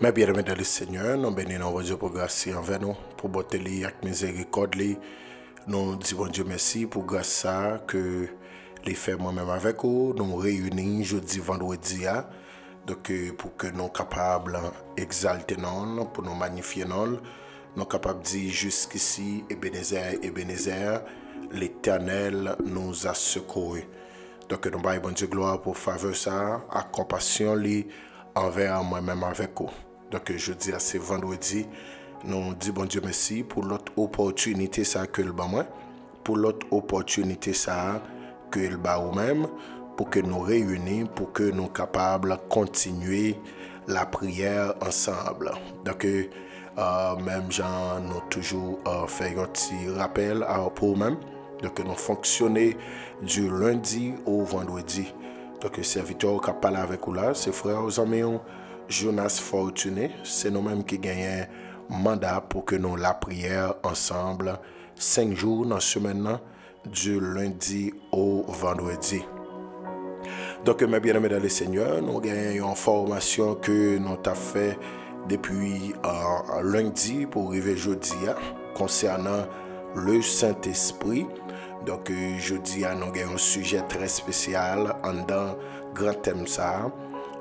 Mes bien-aimés dans le Seigneur, nous bénissons Dieu pour grâce envers nous, pour bonté et miséricorde. Nous disons bon Dieu merci pour grâce ça que les fait moi-même avec vous. Nous réunis jeudi, vendredi, donc pour que nous soyons capables d'exalter nous, pour nous magnifier nous sommes capables de dire jusqu'ici, Ebenezer, Ebenezer, l'Éternel nous a secourus. Donc nous baillons bon Dieu gloire pour faveur ça, à compassion envers moi-même avec vous. Donc je dis à ce vendredi, nous disons bon Dieu merci pour l'autre opportunité ça que le bat moi, pour l'autre opportunité ça que le bat ou même, pour que nous réunis, pour que nous capables de continuer la prière ensemble. Donc même Jean nous toujours fait un petit rappel pour nous-mêmes. Donc nous fonctionnons du lundi au vendredi. Donc le serviteur qui parle avec vous là, c'est frère aux amis Jonas Fortuné, c'est nous-mêmes qui gagnons mandat pour que nous la prière ensemble 5 jours dans la semaine du lundi au vendredi. Donc mes bien-aimés dans le Seigneur, nous gagnons une formation que nous avons fait depuis lundi pour arriver jeudi concernant le Saint-Esprit. Donc jeudi nous avons un sujet très spécial dans grand thème ça.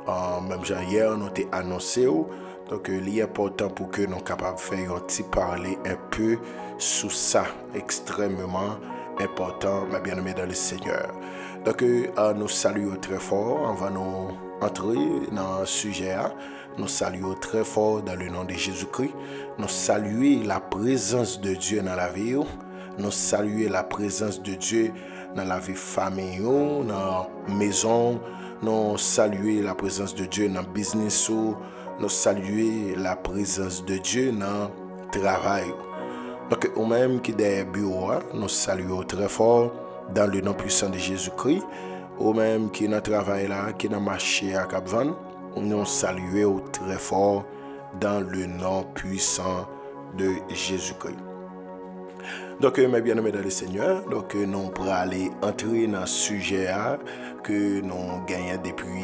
Même hier nous avons annoncé. Donc il est important pour que nous soyons capables de faire un petit parler un peu sur ça, extrêmement important, mes bien-aimés dans le Seigneur. Donc nous saluons très fort, on va nous entrer dans le sujet. Nous saluons très fort dans le nom de Jésus-Christ. Nous saluons la présence de Dieu dans la vie. Nous saluons la présence de Dieu dans la vie famille, dans la maison. Nous saluons la présence de Dieu dans le business. Nous saluons la présence de Dieu dans le travail. Donc, ou même qui des bureaux, nous saluons très fort dans le nom puissant de Jésus-Christ. Ou même qui dans le travail là, qui dans le marché à Cap-Van, nous saluons très fort dans le nom puissant de Jésus-Christ. Donc, mes bien-aimés dans le Seigneur, donc nous pourrons aller entrer dans ce sujet que nous gagnons depuis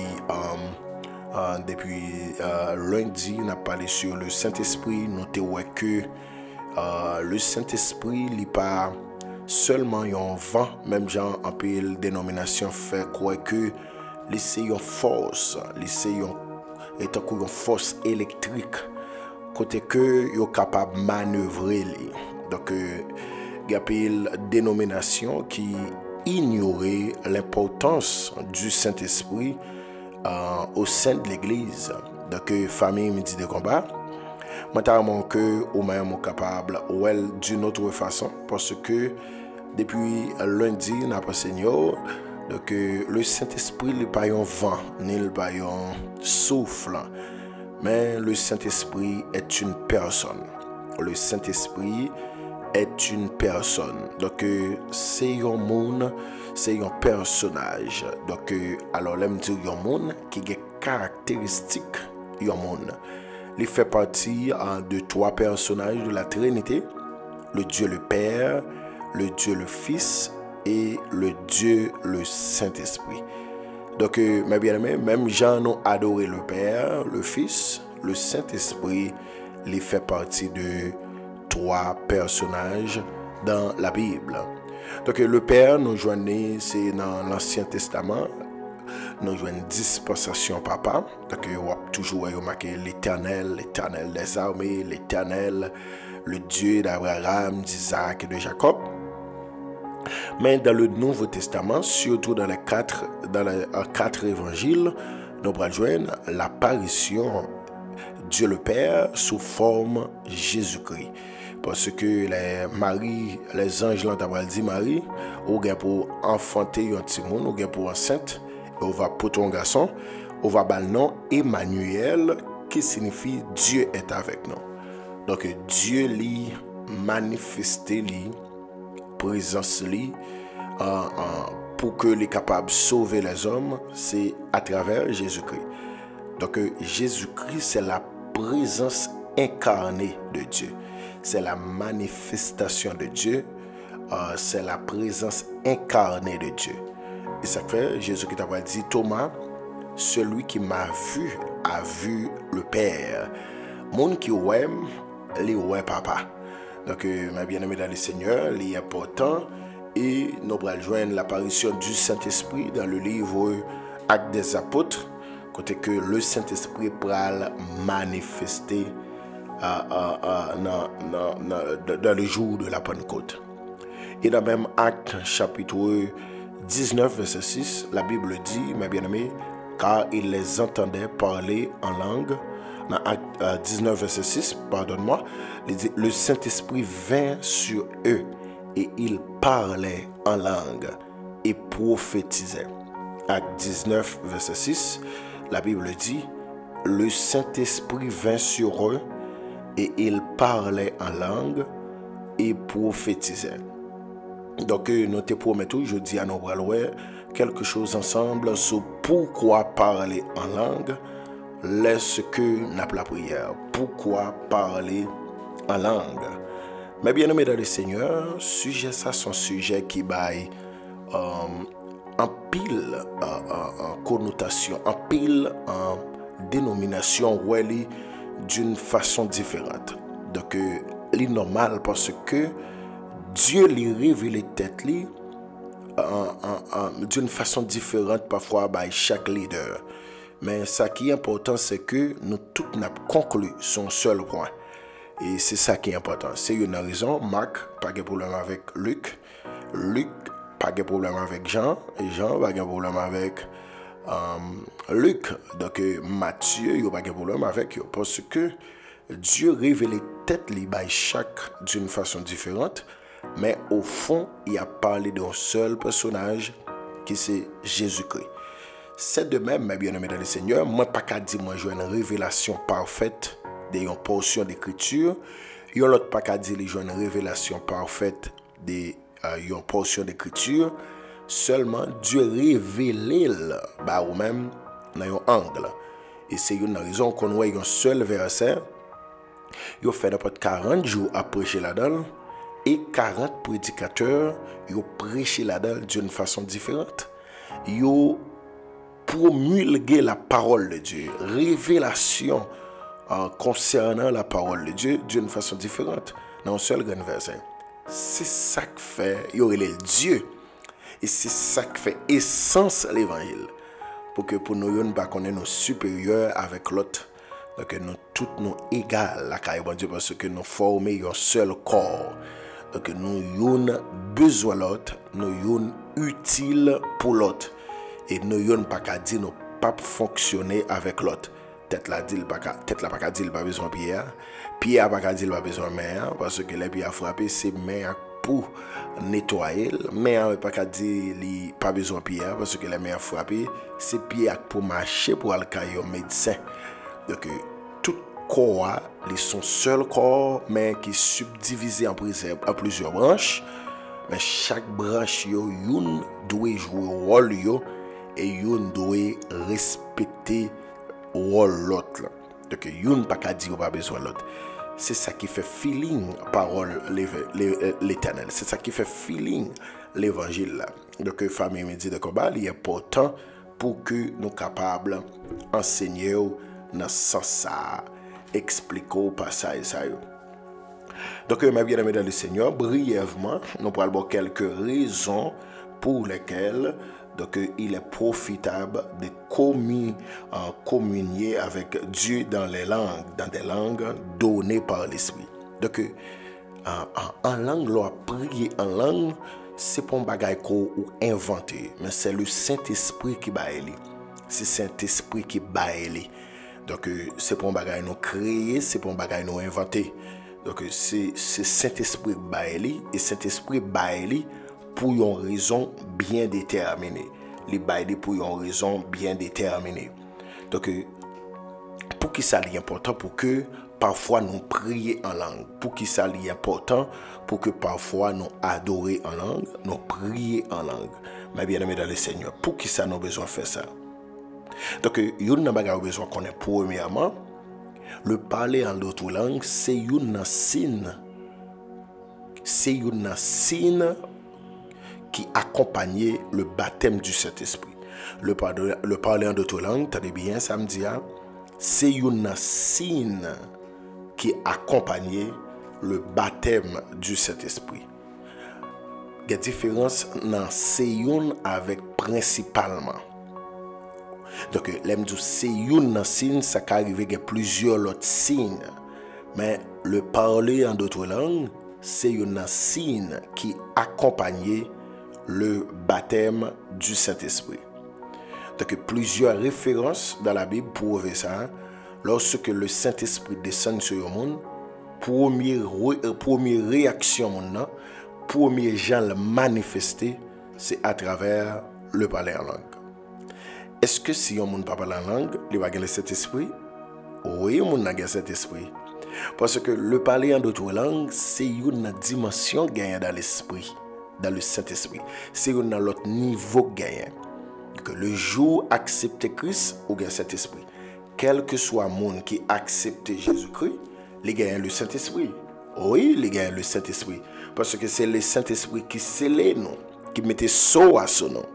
lundi. On a parlé sur le Saint-Esprit. Nous avons que le Saint-Esprit n'est pas seulement un vent, même genre en pile dénomination fait quoi que c'est une force, c'est une force électrique côté que est capable de manœuvrer. Donc il y a une dénomination qui ignore l'importance du Saint-Esprit au sein de l'Église. Donc famille midi de combat, notamment que ou même capable ou elle d'une autre façon, parce que depuis lundi n'a pas Seigneur. Donc le Saint-Esprit n'est pas un vent ni pas un souffle, mais le Saint-Esprit est une personne. Le Saint-Esprit est une personne. Donc c'est un monde, c'est un personnage. Donc alors l'aime dire un monde qui a des caractéristiques un monde. Il fait partie de 3 personnages de la Trinité: le Dieu le Père, le Dieu le Fils et le Dieu le Saint-Esprit. Donc mes bien-aimés, même gens ont adoré le Père, le Fils, le Saint-Esprit. Il fait partie de 3 personnages dans la Bible. Donc le Père, nous joignons, c'est dans l'Ancien Testament. Nous joignons dispensation papa. Donc on a toujours remarqué l'Éternel, l'Éternel des armées, l'Éternel, le Dieu d'Abraham, d'Isaac et de Jacob. Mais dans le Nouveau Testament, surtout dans les 4 évangiles, nous rejoignons l'apparition Dieu le Père sous forme Jésus-Christ. Parce que les anges l'ont dit Marie, ou bien pour enfanter un petit monde, ou bien pour enceinte, on va pour ton garçon, on va bal nom Emmanuel, qui signifie Dieu est avec nous. Donc Dieu lui manifesté lui présence lui pour que les capables de sauver les hommes, c'est à travers Jésus-Christ. Donc Jésus-Christ, c'est la présence incarnée de Dieu. C'est la manifestation de Dieu. C'est la présence incarnée de Dieu. Et ça fait Jésus qui t'a dit Thomas, celui qui m'a vu a vu le Père. Moun qui ouem, li oué papa. Donc, ma bien-aimée dans le Seigneur, il est important et nous allons joindre l'apparition du Saint-Esprit dans le livre Actes des Apôtres, côté que le Saint-Esprit pral manifester dans le jour de la Pentecôte. Et dans le même acte, chapitre 19, verset 6, la Bible dit, mes bien-aimés, car il les entendait parler en langue. Dans acte 19, verset 6, pardonne-moi, le Saint-Esprit vint sur eux et ils parlaient en langue et prophétisaient. Acte 19, verset 6, la Bible dit, le Saint-Esprit vint sur eux et ils parlaient en langue et prophétisaient. Donc, nous te promettons, je dis à nos bras quelque chose ensemble sur pourquoi parler en langue. Laisse que n'a pas la prière. Pourquoi parler en langue? Mais bien aimé dans le Seigneur, sujet ça, son sujet qui baille en pile en connotation, en pile en dénomination, d'une façon différente. Donc, c'est normal parce que Dieu lui révèle tête li d'une façon différente parfois par chaque leader. Mais ce qui est important, c'est que nous tous n'avons conclu son seul point. Et c'est ça qui est important. C'est une raison. Marc, pas de problème avec Luc. Luc, pas de problème avec Jean. Et Jean, pas de problème avec Luc. Donc Matthieu, il n'y a pas de problème avec eux. Parce que Dieu révèle tête li by chaque d'une façon différente. Mais au fond, il a parlé d'un seul personnage qui c'est Jésus-Christ. C'est de même, mes bien-aimés dans le Seigneur, moi pas qu'à dire moi j'ai une révélation parfaite d'une portion d'écriture. Il y a l'autre pas qu'à dire j'ai une révélation parfaite d'une portion d'écriture. Seulement Dieu révèle bah ou même dans un angle. Et c'est une raison qu'on voit un seul verset. Il fait n'importe 40 jours à prêcher là-dedans. Et 40 prédicateurs, ils ont prêché là-dedans d'une façon différente. Ils ont promulgué la parole de Dieu, révélation concernant la parole de Dieu d'une façon différente, dans un seul grand verset. C'est ça qui fait, il y aurait le Dieu. Et c'est ça qui fait essence l'évangile. Pour que pour nous, nous ne pas nous supérieurs avec l'autre. Donc nous tous nous égales la caille bon Dieu parce que nous formons un seul corps. Donc nous avons besoin de l'autre, nous sommes utiles pour l'autre. Et nous n'avons pas qu'à dire nous pas fonctionner avec l'autre. Tête la pas qu'à dire pas besoin de pierre. Pierre pas qu'à dire pas besoin de mer. Parce que les pierres frappées, c'est mer pour nettoyer. Mer pas qu'à dire pas besoin de pierre. Parce que les mer frappées, c'est pierre pour marcher pour aller au médecin. Donc tout corps, ils sont seul corps, mais qui est subdivisé en plusieurs branches. Mais chaque branche, une doit jouer un rôle et une doit respecter le rôle l'autre. Donc, une pas qu'à dire pas besoin de l'autre. C'est ça qui fait feeling parole l'éternel. C'est ça qui fait feeling l'évangile. Donc, famille midi de combat, il est important pour que nous soyons capables d'enseigner dans ce sens, expliquer par ça et ça. Donc, mes bien-aimés dans le Seigneur, brièvement, nous parlons quelques raisons pour lesquelles donc, il est profitable de communier avec Dieu dans des langues données par l'Esprit. Donc, en langue, l'on prier en langue, c'est pas un bagage qu'on invente, mais c'est le Saint-Esprit qui baille. C'est le Saint-Esprit qui baille. Donc, c'est pas un bagage nous créer, c'est pas un bagage nous inventer. Donc, c'est Saint-Esprit baille et Saint-Esprit baille pour une raison bien déterminée. Les baille pour une raison bien déterminée. Donc, pour qui ça est important, pour que parfois nous prions en langue. Pour qui ça est important, pour que parfois nous adorions en langue, nous prions en langue. Mais bien aimé dans le Seigneur, pour qui ça nous avons besoin de faire ça? Donc, nous avons besoin qu'on ait premièrement, le parler en d'autres langues, c'est une signe. C'est une signe qui accompagnait le baptême du Saint-Esprit. Le parler en d'autres langues, tenez bien, ça me dit, c'est une signe qui accompagne le baptême du Saint-Esprit. Il y a une différence dans séyoun avec principalement. Donc, l'aime du séyoun dans signe, ça peut arriver qu'il y a plusieurs autres signes. Mais le parler en d'autres langues, c'est une signe qui accompagne le baptême du Saint-Esprit. Donc, plusieurs références dans la Bible prouvent ça. Lorsque le Saint-Esprit descend sur le monde, première réaction, premier gens le manifester, c'est à travers le parler en langue. Est-ce que si on ne parle pas en langue, il va gagner le Saint-Esprit? Oui, on a gagné le Saint-Esprit. Parce que le parler en d'autres langues, c'est une dimension gagnée dans l'esprit, dans le Saint-Esprit. C'est un autre niveau gagné. Que le jour accepter Christ ou gagne Saint-Esprit. Quel que soit le monde qui accepte Jésus-Christ, il gagne le Saint-Esprit. Oui, il gagne le Saint-Esprit. Parce que c'est le Saint-Esprit qui scellait nous, qui mettait sceau à son nom.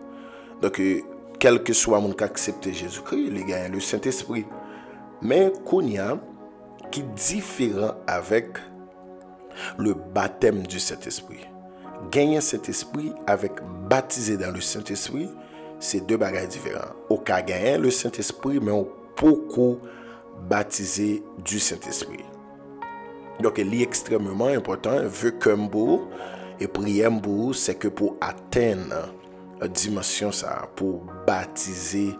Donc, quel que soit le monde qui accepte Jésus-Christ, il gagne le Saint-Esprit. Mais Kounia, qui est différent avec le baptême du Saint-Esprit. Gagner Saint-Esprit avec baptiser dans le Saint-Esprit, c'est deux bagages différents. Au cas gagner le Saint-Esprit, mais on beaucoup baptiser du Saint-Esprit. Donc, il est extrêmement important, vu qu'un beau et prier un beau, c'est que pour atteindre la dimension, ça, pour baptiser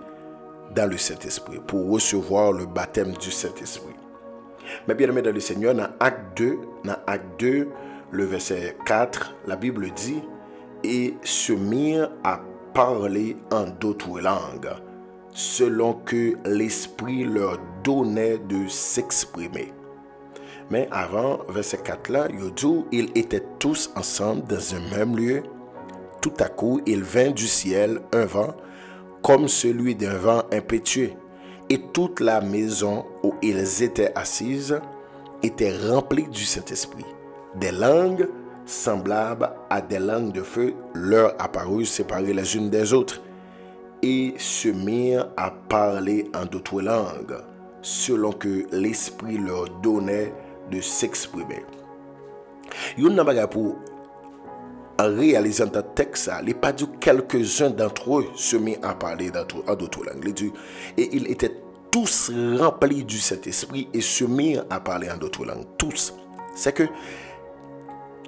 dans le Saint-Esprit, pour recevoir le baptême du Saint-Esprit. Mais bien aimé dans le Seigneur, dans Acte 2, le verset 4, la Bible dit, et se mirent à parler en d'autres langues, selon que l'Esprit leur donnait de s'exprimer. Mais avant, verset 4 là, il dit, ils étaient tous ensemble dans un même lieu. Tout à coup, il vint du ciel un vent, comme celui d'un vent impétueux. Et toute la maison où ils étaient assises était remplie du Saint-Esprit. Des langues semblables à des langues de feu leur apparurent séparées les unes des autres et se mirent à parler en d'autres langues, selon que l'Esprit leur donnait de s'exprimer. Il y a un pour en réalisant ce texte, il n'est pas dit quelques-uns d'entre eux se mirent à parler en d'autres langues. Et ils étaient tous remplis du Saint-Esprit et se mirent à parler en d'autres langues. Tous. C'est que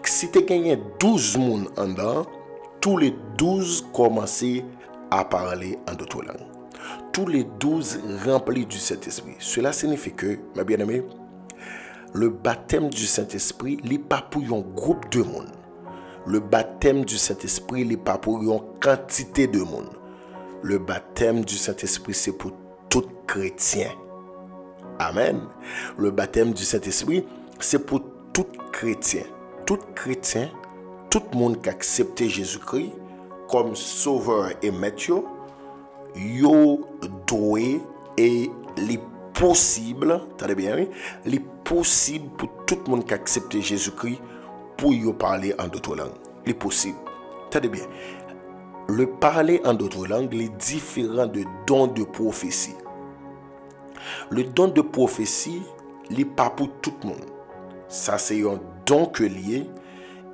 si tu gagné 12 personnes en dedans, tous les 12 commençaient à parler en d'autres langues. Tous les 12 remplis du Saint-Esprit. Cela signifie que, mes bien-aimés, le baptême du Saint-Esprit n'est pas pour un groupe de monde. Le baptême du Saint-Esprit n'est pas pour une quantité de monde. Le baptême du Saint-Esprit, c'est pour tout chrétien. Amen. Le baptême du Saint-Esprit, c'est pour tout chrétien. Tout chrétien, tout le monde qui a accepté Jésus-Christ comme sauveur et maître, yo doué et les possible, t'as bien oui, les possible pour tout le monde qui a accepté Jésus-Christ pour y parler en d'autres langues. Les possible. T'as bien. Le parler en d'autres langues est différent de don de prophétie. Le don de prophétie n'est pas pour tout le monde. Ça c'est un don que lié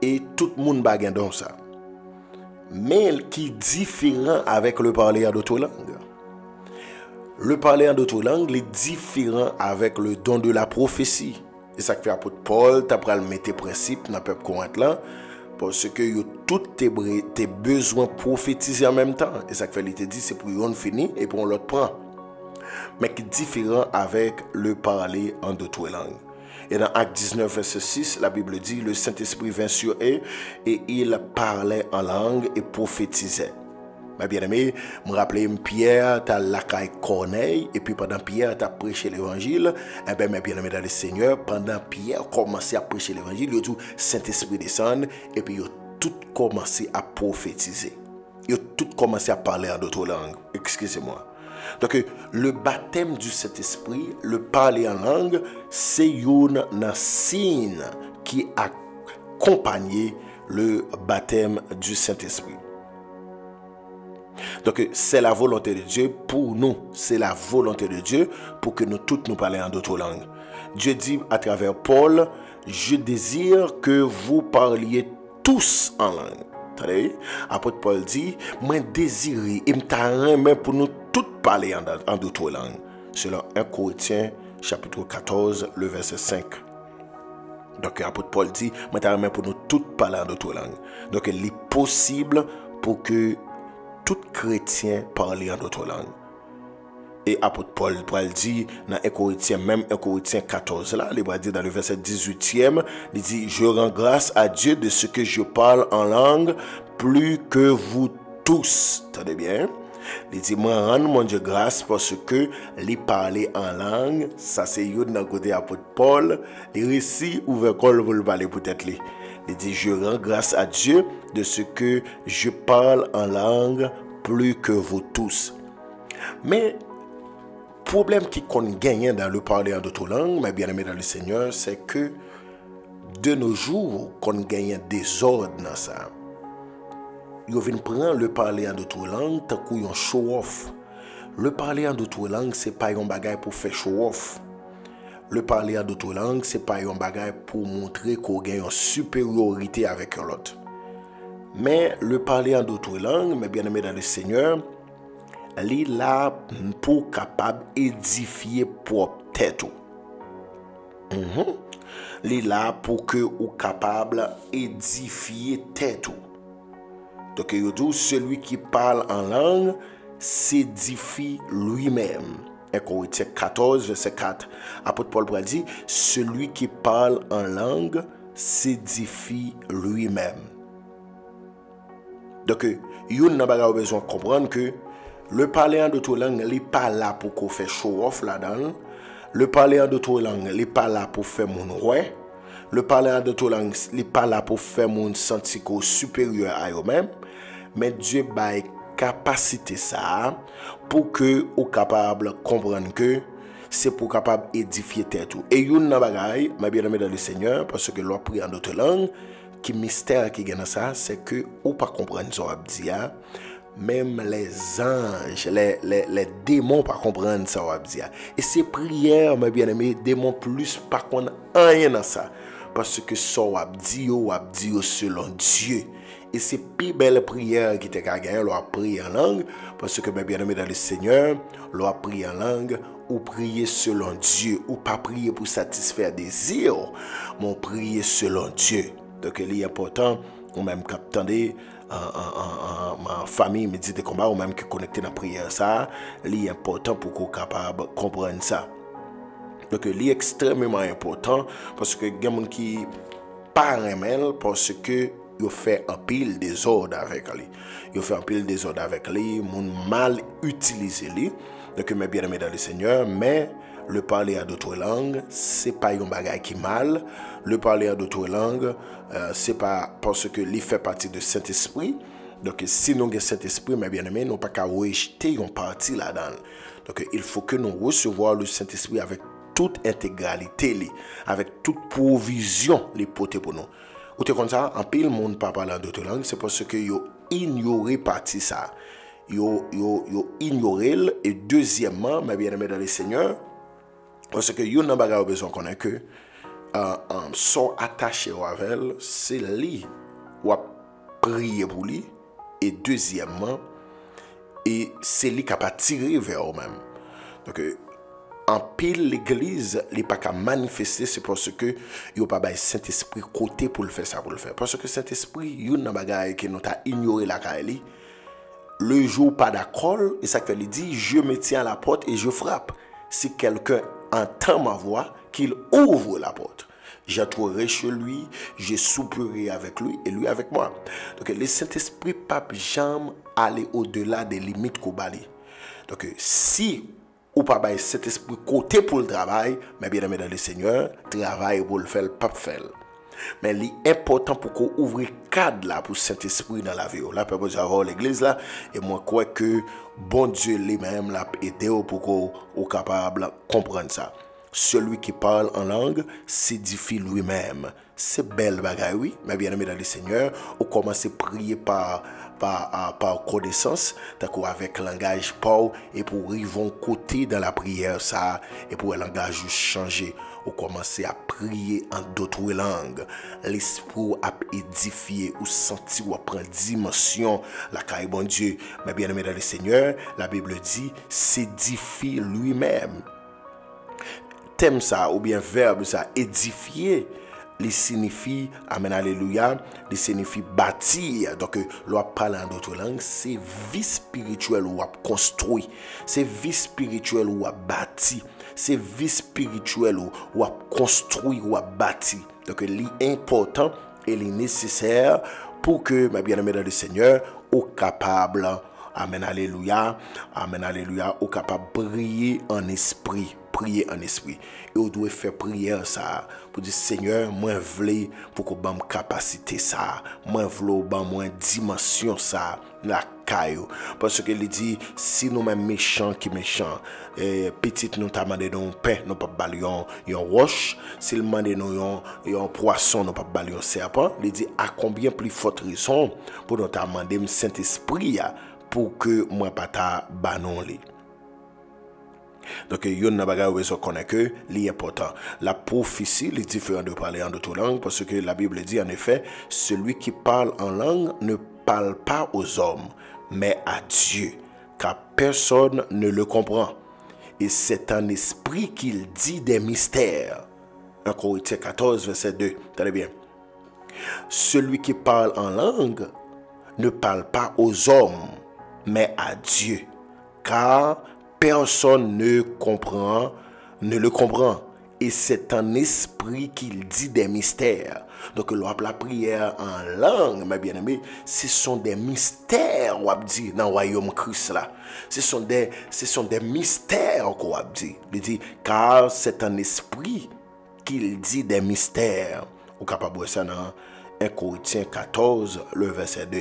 et tout le monde va gagner dans ça. Mais qui est différent avec le parler en d'autres langues. Le parler en d'autres langues est différent avec le don de la prophétie. Et ça fait apôtre Paul, tu as mettre tes principes dans le peuple Corinthe là, parce que yo tous tes besoins prophétisés en même temps. Et ça fait il te dit c'est pour on finit et pour on l'autre prend. Mais qui est différent avec le parler en d'autres langues. Et dans Acte 19, verset 6, la Bible dit, le Saint-Esprit vint sur eux et il parlait en langue et prophétisait. Mais bien aimé, me rappelez Pierre, tu as la caille Corneille, et puis pendant Pierre, tu as prêché l'évangile. Et bien, bien aimé dans le Seigneur, pendant Pierre commençait à prêcher l'évangile, il a dit, Saint-Esprit descend, et puis il a tout commencé à prophétiser. Il a tout commencé à parler en d'autres langues. Excusez-moi. Donc, le baptême du Saint-Esprit, le parler en langue, c'est un signe qui accompagne le baptême du Saint-Esprit. Donc, c'est la volonté de Dieu pour nous. C'est la volonté de Dieu pour que nous toutes nous parlions en d'autres langues. Dieu dit à travers Paul, je désire que vous parliez tous en langue. Attendez, apôtre Paul dit, moi désiré, et me pour nous toutes parler en d'autres langues. Selon 1 Corinthiens chapitre 14, le verset 5. Donc, apôtre Paul dit, moi t'arrête pour nous toutes parler en d'autres langues. Donc, il est possible pour que tout chrétien parle en d'autres langues. Et apôtre Paul dit dans 1 Corinthiens, même 1 Corinthiens 14, là, il va dire dans le verset 18e, il dit, je rends grâce à Dieu de ce que je parle en langue plus que vous tous. Attendez bien. Il dit, moi rends mon Dieu grâce parce que les parler en langue, ça c'est yo dans côté apôtre Paul, les récits ouvert col pour le parler peut-être lui. Il dit, je rends grâce à Dieu de ce que je parle en langue plus que vous tous. Mais problème qui qu'on gagne dans le parler en d'autres langues, mais bien aimé dans le Seigneur, c'est que de nos jours, qu'on gagne des ordres dans ça. Ils viennent prendre le parler en d'autres langues, tant qu'on show off. Le parler en d'autres langues, c'est pas un bagage pour faire show off. Le parler en d'autres langues, c'est pas un bagage pour montrer qu'on gagne une supériorité avec l'autre. Mais le parler en d'autres langues, mais bien aimé dans le Seigneur, il est là pour capable édifier propre tête. Il est là pour que vous capable édifier tête. Donc il dit celui qui parle en langue s'édifie lui-même. 1 Corinthiens 14 verset 4. Apôtre Paul dit celui qui parle en langue s'édifie lui-même. Donc vous n'avez pas besoin de comprendre que le parler en d'autres langues n'est pas là pour qu'on fait show off là-dedans. Le parler en d'autres langues n'est pas là pour faire mon roi. Le parler en d'autres langues n'est pas là pour faire mon sentir supérieur à eux-mêmes. Mais Dieu a capacité ça pour que vous capable de comprendre que c'est pour capable édifier tête. Et une bagaille, ma bien-aimée dans le Seigneur, parce que l'on prie en d'autres langues, qui mystère qui gagne ça, c'est que vous pas comprendre ce qu'on dit. Même les anges, les démons pas comprendre ça qu'on dit. Et ces prières, ma bien-aimée, démons plus par contre rien dans ça. Parce que ça qu'on dit selon Dieu. Et c'est plus belle prière qui t'a gagné, l'on a prié en langue, parce que mes bien-aimés dans le Seigneur, l'on a prié en langue, ou prier selon Dieu, ou pas prier pour satisfaire des désirs, mais prier selon Dieu. Donc il est important, ou même quand attendez, ma famille me dit des combats, ou même qui connecté dans la prière, ça, il est important pour qu'on soit capable de comprendre ça. Donc il est extrêmement important, parce que il y a des gens qui pas remèlent parce que il fait un pile désordre avec lui. Il fait un pile désordre avec lui, mon mal utilisé lui. Donc mes bien-aimés dans le Seigneur, mais le parler à d'autres langues, c'est pas un bagage qui mal. Le parler à d'autres langues, c'est pas parce que il fait partie de Saint-Esprit. Donc si nous avons Saint-Esprit, mes bien-aimés, nous pas qu'à rejeter une partie là-dedans. Donc il faut que nous recevions le Saint-Esprit avec toute intégralité, avec toute provision les porter pour nous. Ou te comme ça, en pile monde pas parler d'autres langues, c'est parce que yo ignoré partie ça. Yo ignoré. Et deuxièmement, mes bien-aimés dans le Seigneur, parce que yo n'a pas besoin qu'on ait que sont attachés au avec, c'est lui ou à prier pour lui. Et deuxièmement, et c'est lui qui a tiré vers eux-mêmes. Donc en pile l'église n'est pas qu'à manifester, c'est parce que il pas le Saint-Esprit côté pour le faire ça pour le faire, parce que Saint-Esprit il y a bagaille que nous t'a ignoré la caille. Le jour pas d'accord, et ça fait il dit je me tiens à la porte et je frappe. Si quelqu'un entend ma voix, qu'il ouvre la porte. J'entrerai chez lui, je souperai avec lui et lui avec moi. Donc le Saint-Esprit pas jamais aller au-delà des limites qu'on bali. Donc si ou pas bail cet esprit côté pour le travail, mais bien aimé dans le Seigneur, travail pour le faire, pas faire. Mais l'important pour qu'on ouvre cadre là pour cet esprit dans la vie. Là, peut être avoir l'église là, et moi crois que bon Dieu lui-même l'a aidé pour qu'on soit capable de comprendre ça. Celui qui parle en langue s'édifie lui-même. C'est belle bagaille, oui, mais bien aimé dans le Seigneur, on commence à prier par connaissance, d'accord, avec langage Paul, et pour arriver côté dans la prière, ça, et pour le langage changer, on commence à prier en d'autres langues. L'esprit a édifié, ou senti, ou prend dimension, la caille bon Dieu, mais bien aimé dans le Seigneur, la Bible dit, s'édifie lui-même. Thème ça, ou bien verbe ça, édifier, il signifie, amen, alléluia, il signifie bâtir. Donc, l'on parle en d'autres langues, c'est vie spirituelle ou construit, c'est vie spirituelle ou bâti, c'est vie spirituelle ou construit ou bâti. Donc, l'important et le nécessaire pour que, ma bien-aimée dans le Seigneur, au capable, amen, alléluia, au capable de briller en esprit. Prier en esprit. Et on doit faire prière ça pour dire Seigneur, moi vle pour qu'on ait capacité ça, moi vle ban moi dimension ça la caillou parce que il dit si nous même méchants qui méchants petit nous t'a demandé un pain nous pas balion un roche, s'il demande nous un poisson nous pas balion serpent, il dit à combien plus forte raison pour nous t'a demandé Saint-Esprit pour que moi pas ta banon li. Donc, il y a une chose qu'on connaît que l'important. La prophétie est différente de parler en d'autres langues parce que la Bible dit en effet, celui qui parle en langue ne parle pas aux hommes, mais à Dieu, car personne ne le comprend. Et c'est un esprit qu'il dit des mystères. 1 Corinthiens 14, verset 2. Tenez bien. Celui qui parle en langue ne parle pas aux hommes, mais à Dieu, car personne ne le comprend. Et c'est un esprit qu'il dit des mystères. Donc, la prière en langue, mes bien-aimés, ce sont des mystères, on dit, dans le royaume Christ là. Ce sont des mystères, qu'on dit. Il dit, car c'est un esprit qu'il dit des mystères. Ou capable de ça dans 1 Corinthiens 14, le verset 2.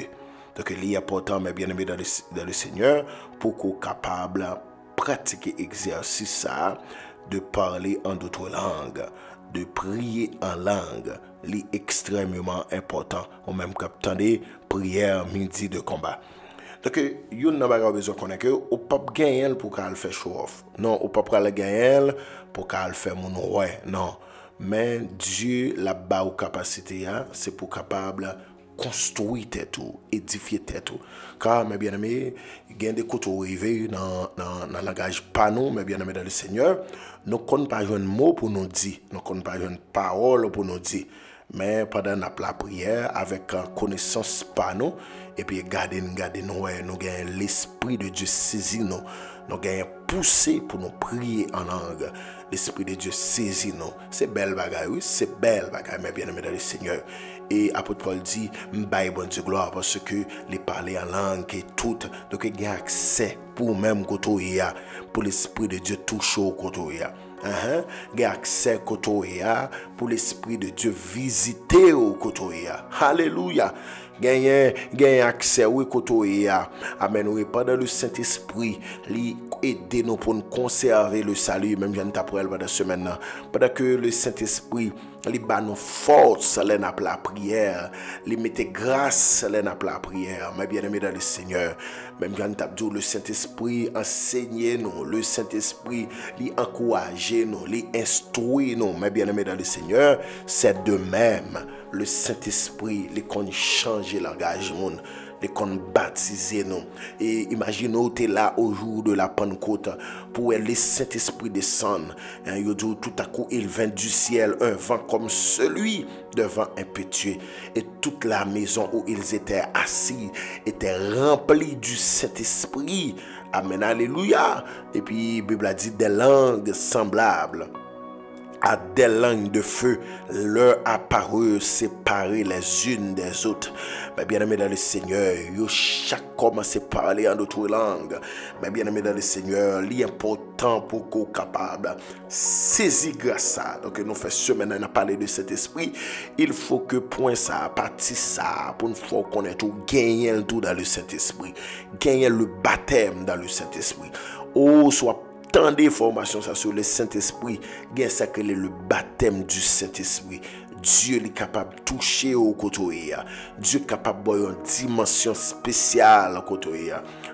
Donc, il est important, mes bien-aimés, dans le Seigneur, pour qu'on soit capable pratiquer l'exercice ça, de parler en d'autres langues, de prier en langue, c'est extrêmement important. Ou même quand des prières midi de combat. Donc, vous n'avez besoin de connaître que vous ne pouvez pas gagner pour qu'elle fasse show off. Non, vous ne pouvez pas gagner pour qu'elle fasse mon roi. Non. Mais Dieu, la bas aux capacités, c'est pour capable construire tout, édifier tout. Car, mes bien-aimés, il y a des côtés arrivés dans le langage panou, mes bien-aimés dans le Seigneur. Nous ne connaissons pas un mot pour nous dire, nous ne connaissons pas une parole pour nous dire. Mais pendant la prière, avec connaissance par nous, et puis garder nous avons l'Esprit de Dieu saisi nous. Nous avons poussé pour nous prier en langue. L'Esprit de Dieu saisi nous. C'est belle bagaille, oui, c'est belle bagaille, mais bien aimé dans le Seigneur. Et apôtre Paul dit, m'baye bon Dieu gloire parce que les parler en langue et tout. Donc il y a accès pour même côté pour l'Esprit de Dieu toucher au côté. Il y a accès côté pour l'Esprit de Dieu visiter au côté. Alléluia. Gagne accès oui côté amen oui pendant le Saint-Esprit lui aider nous pour nous conserver le salut même j'en t'a pour elle pendant semaine pendant que le Saint-Esprit lui bat nous force là dans la prière lui mettait grâce là dans la prière mes bien-aimés dans le Seigneur même j'en t'a dit le Saint-Esprit enseigne nous le Saint-Esprit lui encourage nous lui instruit nous mes bien-aimés dans le Seigneur c'est de même le Saint-Esprit les qu'on change l'engagement les qu'on baptise nous et imaginez tu es là au jour de la Pentecôte pour le Saint-Esprit descendre tout à coup il vint du ciel un vent comme celui de vent impétueux et toute la maison où ils étaient assis était remplie du Saint-Esprit. Amen, alléluia. Et puis la Bible a dit des langues semblables à des langues de feu leur apparurent séparées les unes des autres. Mais bien aimé dans le Seigneur, chaque commence à parler en d'autres langues. Mais bien aimé dans le Seigneur, l'important pour qu'on soit capable saisir grâce à ça. Donc nous faisons semaine à parler de cet esprit. Il faut que point ça, partie ça, pour une fois qu'on est tout, gagner le tout dans le Saint-Esprit. Gagner le baptême dans le Saint-Esprit. Oh, soit tant d'informations sur le Saint-Esprit, il y a ça que le baptême du Saint-Esprit. Dieu est capable de toucher au côté. Dieu est capable de une dimension spéciale au côté.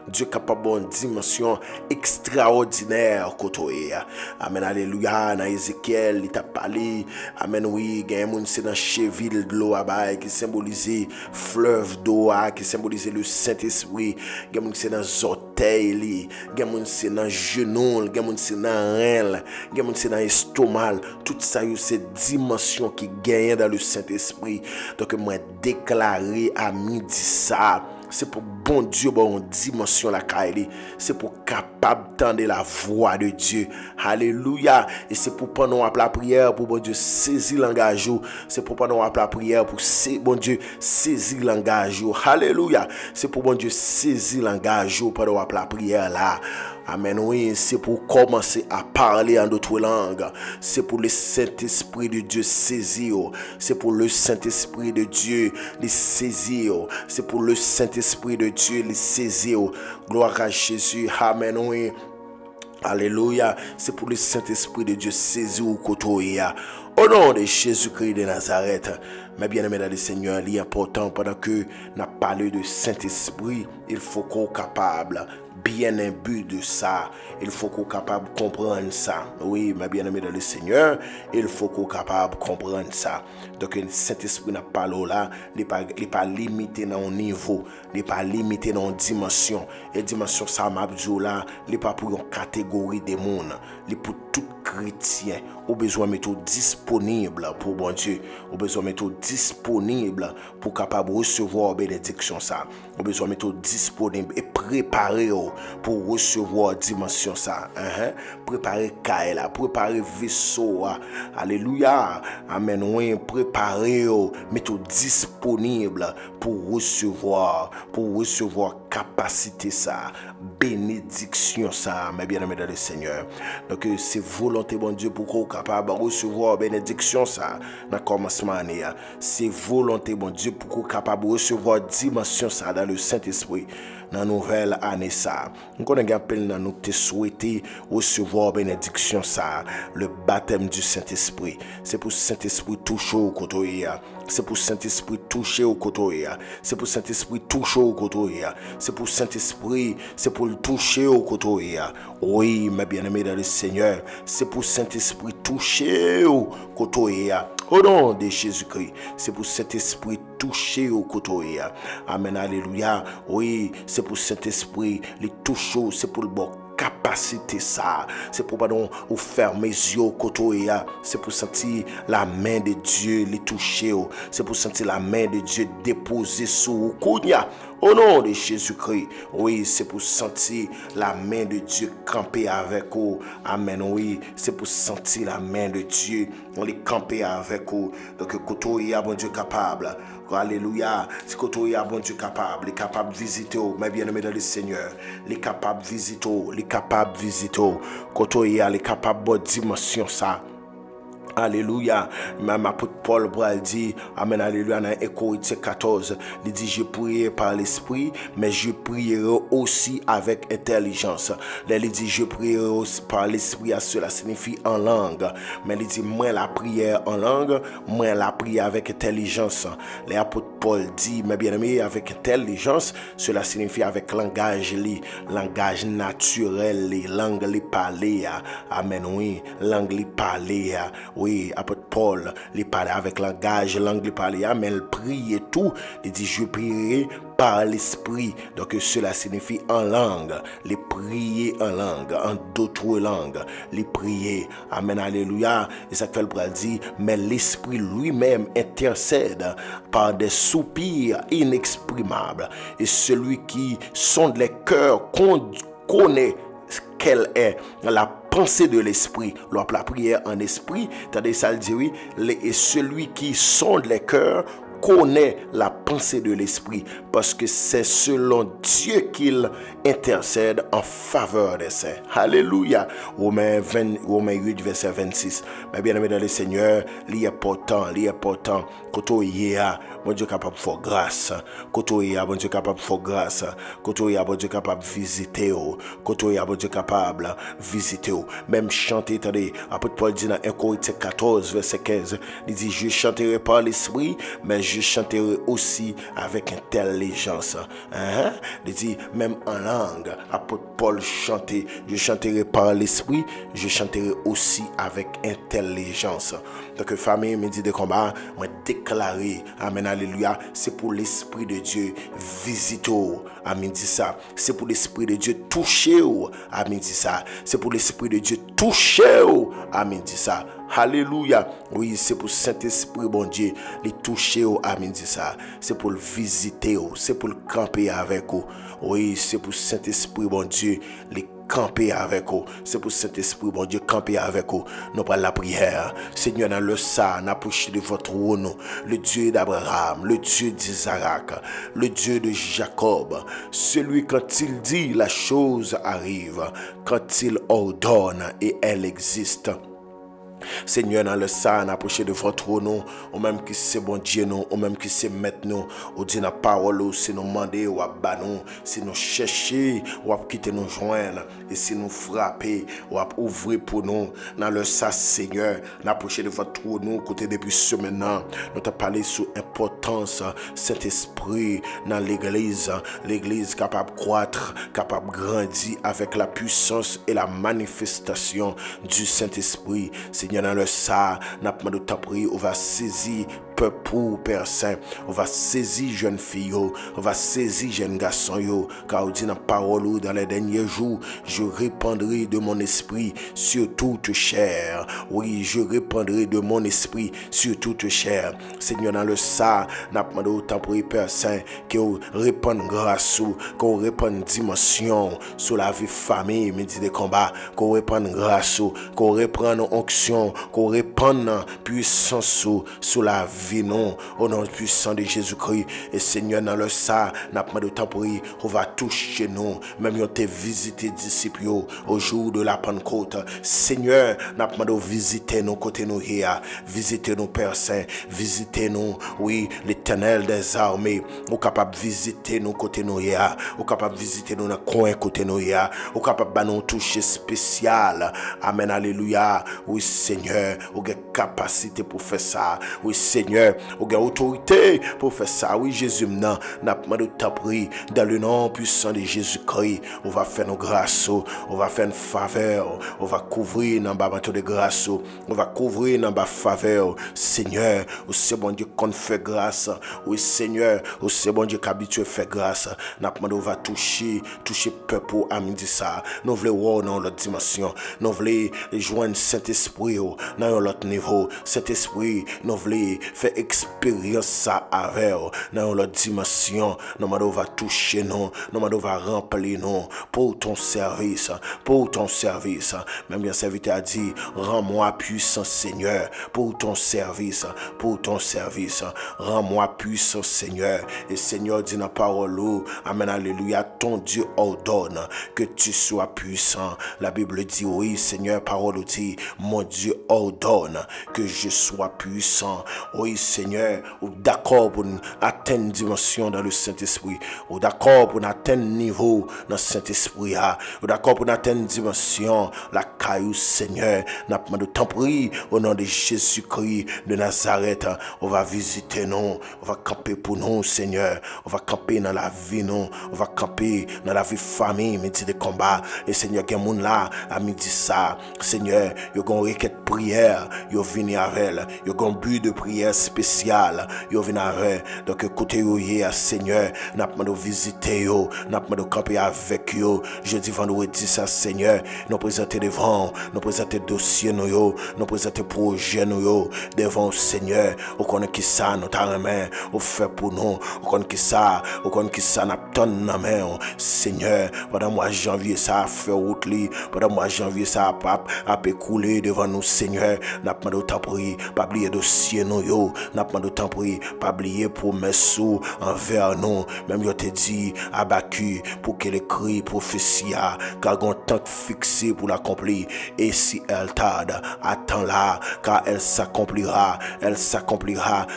Dieu est capable d'une dimension extraordinaire au côté. Amen, alléluia. Dans Ézéchiel, il t'a parlé. Amen, oui, il y a un monde dans cheville de l'eau qui symbolise fleuve d'eau, qui symbolise le Saint-Esprit. Il y a un monde dans les orteils, il y a un monde dans les genoux, il y a un monde dans les reins, il y a un monde dans l'estomac. Tout ça, c'est dimension qui gagne dans le Saint-Esprit. Donc moi déclaré à midi ça, c'est pour bon Dieu bon dimension la caille, c'est pour capable d'entendre la voix de Dieu. Alléluia. Et c'est pour pendant la prière pour bon Dieu saisir langage, c'est pour pendant la prière pour bon Dieu saisir langage. Alléluia. C'est pour bon Dieu saisir langage pendant la prière là. Amen, oui, c'est pour commencer à parler en d'autres langues. C'est pour le Saint-Esprit de Dieu saisir. C'est pour le Saint-Esprit de Dieu les saisir. C'est pour le Saint-Esprit de Dieu les saisir. Gloire à Jésus. Amen, oui. Alléluia. C'est pour le Saint-Esprit de Dieu saisir au côté. Au nom de Jésus-Christ de Nazareth. Mais bien aimé dans le Seigneur, il est important pendant que nous parlons de Saint-Esprit, il faut qu'on soit capable bien imbu de ça. Il faut qu'on soit capable de comprendre ça. Oui, mais bien aimé dans le Seigneur, il faut qu'on soit capable de comprendre ça. Donc le Saint-Esprit n'a pas là, il n'est pas limité dans un niveau, il n'est pas limité dans une dimension. Et dimension ça m'a dit là, il n'est pas pour une catégorie de monde, il est pour tout chrétien. Au besoin mettre disponible pour bon Dieu, au besoin mettre disponible pour capable recevoir bénédiction ça, au besoin mettre disponible et préparer pour recevoir dimension ça, préparer Kaela, préparer vaisseau, alléluia, amen, oui, préparer mettre disponible pour recevoir capacité ça, bénédiction ça, mes bien-aimés dans le Seigneur. Donc c'est volonté bon Dieu pour qu'on soit capable de recevoir bénédiction ça dans le commencement année. C'est volonté bon Dieu pour qu'on soit capable de recevoir dimension ça dans le Saint-Esprit dans la nouvelle année ça. Nous connaissons nous te souhaiter recevoir bénédiction ça, le baptême du Saint-Esprit. C'est pour Saint-Esprit toucher au côté. C'est pour Saint-Esprit toucher au côté. C'est pour Saint-Esprit toucher au côté. C'est pour Saint-Esprit, c'est pour le toucher au côté. Oui, mes bien-aimés dans le Seigneur, c'est pour Saint-Esprit toucher au côté. Au nom de Jésus-Christ, c'est pour Saint-Esprit toucher au côté. Amen, alléluia. Oui, c'est pour Saint-Esprit les toucher, c'est pour le bon capacité ça, c'est pour pardon ou fermer les yeux au côté, c'est pour sentir la main de Dieu les toucher, c'est pour sentir la main de Dieu déposer sur vous. Au nom de Jésus-Christ, oui, c'est pour sentir la main de Dieu camper avec vous. Amen, oui, c'est pour sentir la main de Dieu, on les camper avec vous. Donc, côté, bon Dieu capable. Alléluia. C'est côté, bon Dieu capable. Il est capable de visiter, mes bien-aimés dans le Seigneur. Il est capable de visiter, il est capable de visiter. Côté, il est capable de dimension ça. Alléluia. Même apôtre Paul dit, amen, alléluia, dans Corinthiens 14, il dit, je prierai par l'esprit, mais je prierai aussi avec intelligence. Là, il dit, je prierai aussi par l'esprit, cela signifie en langue. Mais il dit, moi la prière en langue, moi la prière avec intelligence. L'apôtre Paul dit, mais bien aimé, avec intelligence, cela signifie avec langage naturel, les langues les parler. Amen, oui, langue les parler. Oui, apôtre Paul, il parlait avec langage, langue, il parlait, mais il prie et tout. Il dit, je prierai par l'esprit. Donc cela signifie en langue, les prier en langue, en d'autres langues, les prier. Amen, alléluia. Et ça fait le bras dit, mais l'esprit lui-même intercède par des soupirs inexprimables. Et celui qui sonde les cœurs connaît quelle est la pensée de l'esprit. La prière en esprit, c'est-à-dire ça dit oui, et celui qui sonde les cœurs connaît la pensée de l'esprit, parce que c'est selon Dieu qu'il intercède en faveur des saints. Alléluia. Romains 8, verset 26. Mais bien aimé dans le Seigneur, l'important, quand on y est, bon Dieu capable de faire grâce. Quand on y est, bon Dieu capable de faire grâce. Quand on y est, bon Dieu capable de visiter. Quand on y est, bon Dieu capable de visiter. Même chanter, attendez, apôtre Paul dit dans 1 Corinthiens 14, verset 15, il dit, je chanterai par l'esprit, mais je chanterai aussi avec intelligence. Il dit, même en langue, apôtre Paul chantait, je chanterai par l'esprit, je chanterai aussi avec intelligence. Donc, famille, me dit de combat, moi déclarer, amen, alléluia, c'est pour l'esprit de Dieu visiter, amen, dit ça. C'est pour l'esprit de Dieu toucher, amen, dit ça. C'est pour l'esprit de Dieu toucher, amen, dit ça. Alléluia. Oui, c'est pour Saint-Esprit, bon Dieu, les toucher, amen, dit ça. C'est pour le visiter, c'est pour le camper avec vous. Oui, c'est pour Saint-Esprit, bon Dieu, les camper avec vous. C'est pour Saint-Esprit, bon Dieu, camper avec vous. Nous parlons la prière. Seigneur, dans le sang, approché de votre trône, le Dieu d'Abraham, le Dieu d'Isaac, le Dieu de Jacob, celui quand il dit, la chose arrive, quand il ordonne et elle existe. Seigneur, dans le sang, approché de votre trône, ou même qui c'est bon Dieu, nous, ou même qui c'est mettre nous, ou dit la parole, si nous demander, ou à nous, si nous chercher, ou à quitter nous joindre, et si nous frapper, ou à ouvrir pour nous, dans le sang, Seigneur, approché de votre trône, côté depuis ce maintenant, nous t'avons parlé sur l'importance, Saint-Esprit, dans l'église capable de croître, capable de grandir avec la puissance et la manifestation du Saint-Esprit. Seigneur, dans le sang, n'a pas de temps prier, on va saisir peuple, Père Saint, on va saisir jeune fille, on va saisir jeune garçon, car on dit dans la parole, dans les derniers jours, je répandrai de mon esprit sur toute chair. Oui, je répandrai de mon esprit sur toute chair. Seigneur, dans le sang, n'a pas de temps prier, Père Saint, qu'on répande grâce, qu'on répande dimension sur la vie famille, midi de combat, qu'on répande grâce, qu'on répande onction, qu'on répande puissance sur la vie, non, au nom puissant de Jésus-Christ. Et Seigneur, dans le sang, n'a pas de temps pour y, on va toucher nous, même on t'a visité disciples au jour de la Pentecôte. Seigneur, n'a pas de visiter nous côté nous hier, visiter nous Père Saint, visiter nous, oui, l'Éternel des armées, ou capable de visiter nous côté nous hier, ou capable de visiter nous dans coin côté nous hier, ou capable de nous toucher spécial. Amen, alléluia. Oui, Seigneur, ou a capacité pour faire ça. Oui, Seigneur, ou a autorité pour faire ça. Oui, Jésus, n'a pas de temps pris dans le nom puissant de Jésus-Christ. On va faire nos grâces, on va faire une faveur, on va couvrir dans bas de grâce, on va couvrir dans bas faveur. Seigneur, c'est bon Dieu qu'on fait grâce. Oui, Seigneur, c'est bon Dieu qu'habitué fait grâce. N'a pas on va toucher peuple à midi ça. Nous voulons voir dans l'autre dimension. Nous voulons joindre Saint-Esprit dans l'autre niveau. Saint-Esprit, nous voulons faire expérience ça avec dans l'autre dimension. Nous va toucher nous, nous va remplir nous pour ton service, pour ton service. Même bien serviteur a dit, rends-moi puissant Seigneur pour ton service, pour ton service. Rends-moi puissant Seigneur. Et Seigneur dit dans la parole, amen, alléluia, ton Dieu ordonne que tu sois puissant. La Bible dit, oui Seigneur, parole dit, mon Dieu ordonne que je sois puissant. Oui Seigneur, ou d'accord pour atteindre une dimension dans le Saint-Esprit, ou d'accord pour atteindre un niveau dans le Saint-Esprit, ou d'accord pour atteindre une dimension, la caillou Seigneur, n'a pas de temps pris au nom de Jésus-Christ de Nazareth. On va visiter nous, on va camper pour nous Seigneur, on va camper dans la vie nous, on va camper dans la vie famille, midi de combat. Et Seigneur, il y a moun là à midi ça, Seigneur, il y a une requête prière, il y a venu avec, il y a un but de prière spécial, il y a venu avec. Donc écoutez yo hier Seigneur, n'a pas de visiter yo, n'a pas de camper avec yo. Jeudi vendredi ça Seigneur, nous présenter devant, nous présenter dossier nous yo, nous présenter projet nous yo devant Seigneur. On connaît qui ça nous ta main, on fait pour nous, on connaît qui ça n'a tonne na main Seigneur. Pendant mois janvier ça a fait route li, pendant mois janvier ça a écoulé devant nous Seigneur. N'a pas de temps pour pas oublier dossier nous yo, n'a pas de temps pris, pas oublier promesse envers nous, même yo te dit, abattu, pour qu'elle écrit prophétie, car on temps fixé pour l'accomplir, et si elle tarde, attends-la, car elle s'accomplira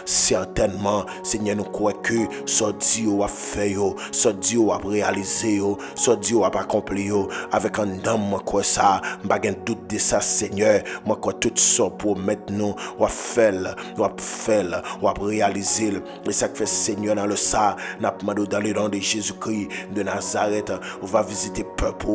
certainement. Seigneur, nous croyons que ce Dieu a fait, ce Dieu a réalisé, ce Dieu a accompli, avec un dame, moi quoi ça, pas de doute de ça, Seigneur, moi quoi tout ça pour maintenant, ou réaliser, et ça fait Seigneur dans le ça, n'a pas dans le nom de Jésus-Christ de Nazareth, on va visiter peuple,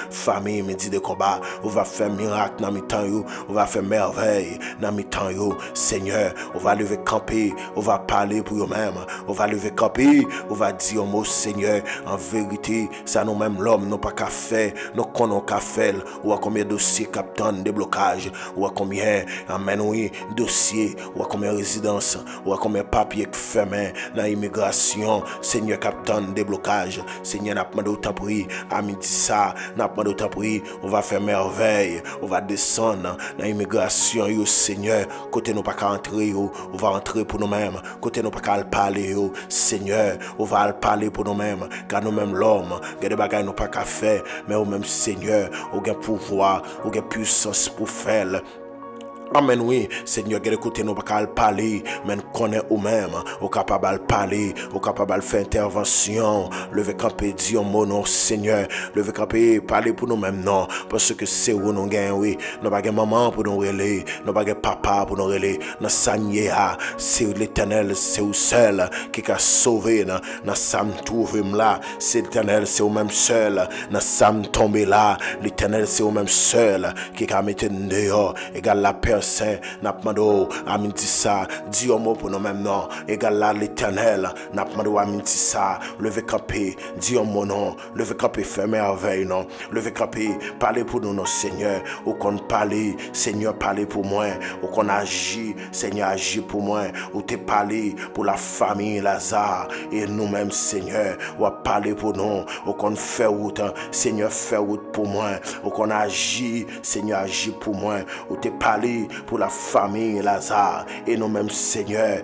famille, médit de combat, on va faire miracle dans mi-temps, on va faire merveille dans mi-temps, Seigneur, on va lever camper, on va parler pour eux-mêmes, on va lever camper, on va dire au mot Seigneur, en vérité, ça nous-mêmes l'homme, nous pas qu'à faire, nous connaissons qu'à faire, ou à combien de dossiers captant des blocages, ou à combien, amen, oui, dossiers, ou à combien résidences, ou à combien papiers fermés dans l'immigration, Seigneur, captant des blocages, Seigneur, n'a pas d'autant pris, à midi ça, n'a pas d'autant pris, on va faire merveille, on va descendre dans l'immigration, Seigneur, côté nous pas qu'à entrer, on va entrer pour nous-mêmes, côté nous pas qu'à parler, Seigneur, on va parler pour nous-mêmes, car nous-mêmes l'homme, il y a des bagages nous pas qu'à faire, mais au même Seigneur, on a pouvoir, on a puissance pour faire. Amen, oui, Seigneur, écoutez nous pas parler, mais connaît ou même, au capable de parler, au capable de faire intervention, lever camper, dire mon nom, Seigneur, lever camper, parler pour nous-mêmes, non, parce que c'est où nous gagnons, oui, nous pas maman pour nous relayer, nous pas papa pour nous relayer, nous sanier, c'est l'Éternel, c'est où seul qui a sauvé, nous sommes trouvés là, c'est l'Éternel, c'est au même seul, nous sommes tombés là, l'Éternel, c'est au même seul qui a mis dehors, égal la paix. Saint, n'a pas demandé à midi ça, dis un mot pour nous mêmes non, égal là l'Éternel, n'a pas demandé à midi ça, lever camper, dis un mot non, lever camper, faire merveille non, lever camper, parler pour nous non Seigneur, ou qu'on parle, Seigneur parler pour moi, ou qu'on agit, Seigneur agit pour moi, ou te parler pour la famille Lazare, et nous-mêmes Seigneur, ou parler pour nous, ou qu'on fait route, Seigneur fait route pour moi, ou qu'on agit, Seigneur agit pour moi, ou te parler pour la famille Lazare et nous-mêmes Seigneur,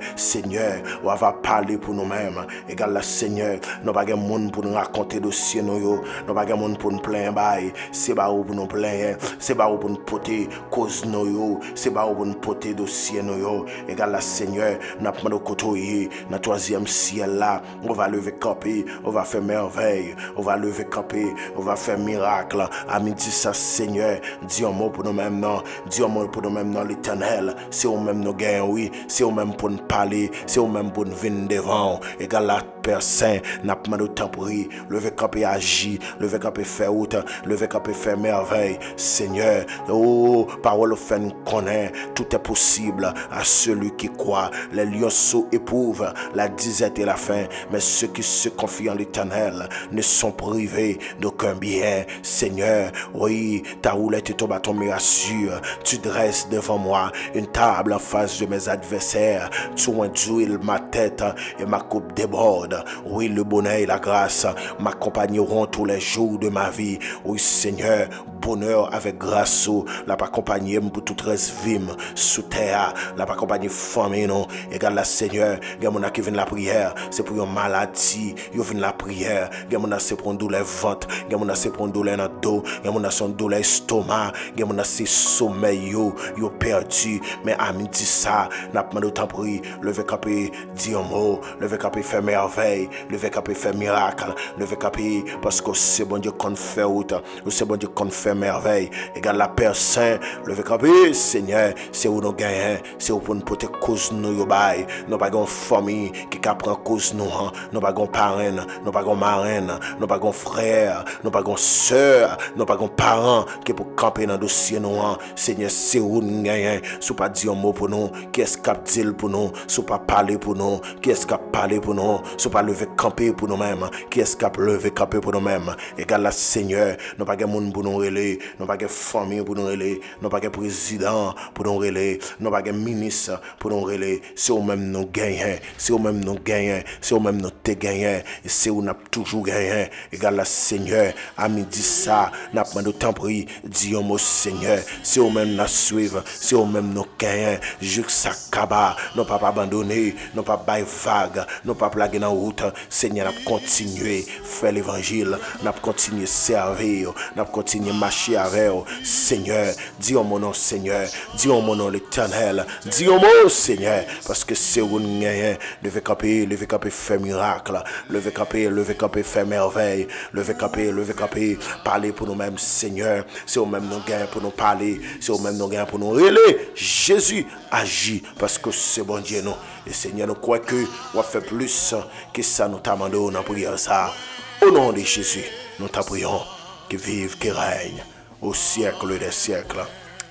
on va parler pour nous-mêmes. Égal la Seigneur, nous pas de monde pour nous raconter dossier nous pas de monde pour nous plaindre bail, c'est pas pour nous plaindre, c'est pas pour nous porter cause nous c'est pas pour nous porter dossier nous égal la Seigneur, n'a pas de côtoyer dans troisième ciel là, on va lever camper, on va faire merveille, on va lever camper, on va faire miracle. À midi ça Seigneur, dis un mot pour nous-mêmes non, dis un mot pour nous-mêmes dans l'Éternel, c'est au même nous gagnons, oui, c'est au même pour nous parler, c'est au même pour nous venir devant, égal la Père Saint, n'a pas de temps pour lui, lever camper agir, lever camper faire route, lever camper faire merveille, Seigneur, oh, parole fait nous connaît, tout est possible à celui qui croit, les lionceaux éprouvent la disette et la faim, mais ceux qui se confient en l'Éternel ne sont privés d'aucun bien, Seigneur, oui, ta roulette et ton bâton me rassure, tu dresses devant moi une table en face de mes adversaires, tu d'huile ma tête et ma coupe déborde. Oui, le bonheur et la grâce m'accompagneront tous les jours de ma vie. Oui, Seigneur, bonheur avec grâce, la pas accompagner pour toute reste vime sous terre, la pas accompagner famille non. Égal la Seigneur, il y a mon qui vient la prière, c'est pour une maladie, il vient la prière, il y a mon c'est pour une douleur ventre, il y a mon c'est pour une douleur dans le dos, il y a mon c'est une douleur estomac, il y a mon c'est sommeil yo perdu, mais à midi ça, n'a pas de temps pour lever camper, dire un mot, lever camper faire merveille, lever camper faire miracle, lever camper parce que c'est bon Dieu qu'on fait route, c'est bon Dieu qu'on fait merveille, égal la Père Saint, lever camper Seigneur, c'est où nous gagnons, c'est où pour nous porter cause nous yo bail, nous pas une famille qui prend cause nous, nous pas une parrain, nous pas une marraine, nous pas un frère, nous pas une sœur, nous pas un parent qui pour camper dans dossier nous, Seigneur, c'est où nous gagnons, sous pas dire un mot pour nous, qui est capable dire pour nous, sous pas parler pour nous, qui est capable parler pour nous, sous pas lever camper pour nous-mêmes, qui est capable lever camper pour nous-mêmes, égal la Seigneur, nous pas de monde pour nous relayer, relais, nous pas de famille pour nous relais, nous pas de président pour nous relais, nous pas de ministre pour nous relais. C'est au même nous gagnons, c'est au même nous gagnons, c'est au même nous te gagnons, et c'est où nous toujours gagné. Égal la Seigneur, à midi ça, n'a pas de temps pris, dis au mot Seigneur, c'est au même nous suivre, c'est au même nous gagnons, jusqu'à Kaba, nous pas abandonner, nous pas bailler vague, nous pas plaguer dans route, Seigneur, n'a continuer faire l'évangile, n'a continuer servir, n'a continuer marcher avec Seigneur, dis au mon nom Seigneur, dis au mon nom l'Éternel, dis au mot Seigneur, parce que c'est où nous gagnons, lever camper, faire miracle, lever camper, faire merveille, lever camper, parler pour nous-mêmes Seigneur, c'est au même nous gagnons pour nous parler, c'est au même nous gagnons pour nous relayer. Jésus agit parce que c'est bon Dieu nous. Et Seigneur, nous croyons que on fait plus que ça nous t'a demandé dans la prière ça. Au nom de Jésus, nous t'apprions qu'il vive, qu'il règne au siècle des siècles.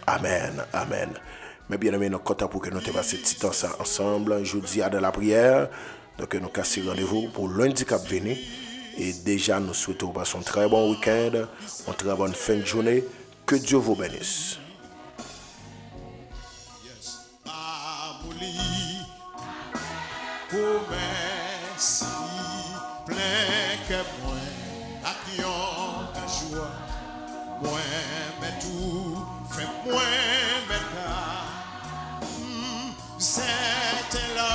Amen, amen. Mais bien aimé, nous comptons pour que nous te passions petit temps ça ensemble. Jeudi à de la prière. Donc nous cassons rendez-vous pour lundi cap venir. Et déjà, nous souhaitons passer un très bon week-end, une très bonne fin de journée. Que Dieu vous bénisse. Merci, plein que moi, à qui on a joie, moi, mais tout, fait moi, mais car, c'était là,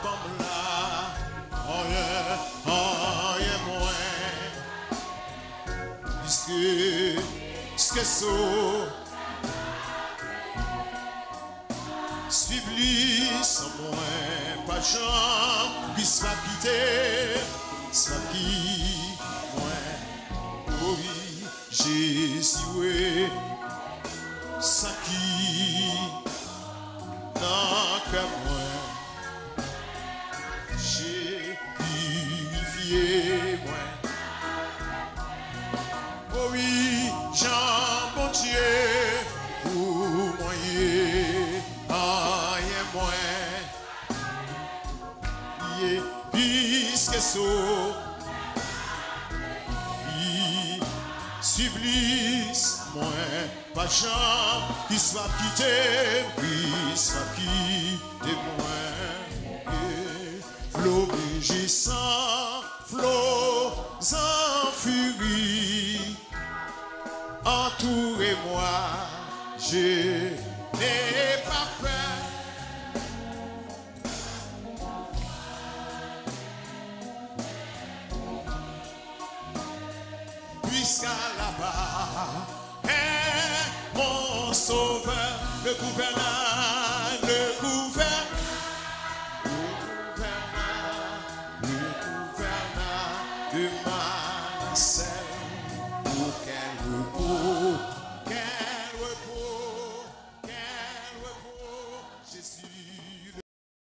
comme là, oh, yeah, moi, puisque ça, suive-lui sans moi. Pas Jean qui soit quitté, soit qui, moi, oui, Jésus, oui, ça qui, non, que moi, j'ai purifié, moi, oh oui, Jean, bon Dieu, pour moi, ah, et moi, puisque so supplice moi pas Jean qui soit quitté puis soit quitté moi flot rugissant flot en furie entourez-moi je n'ai pas peur. Jusqu'à là-bas, mon sauveur, le gouverneur,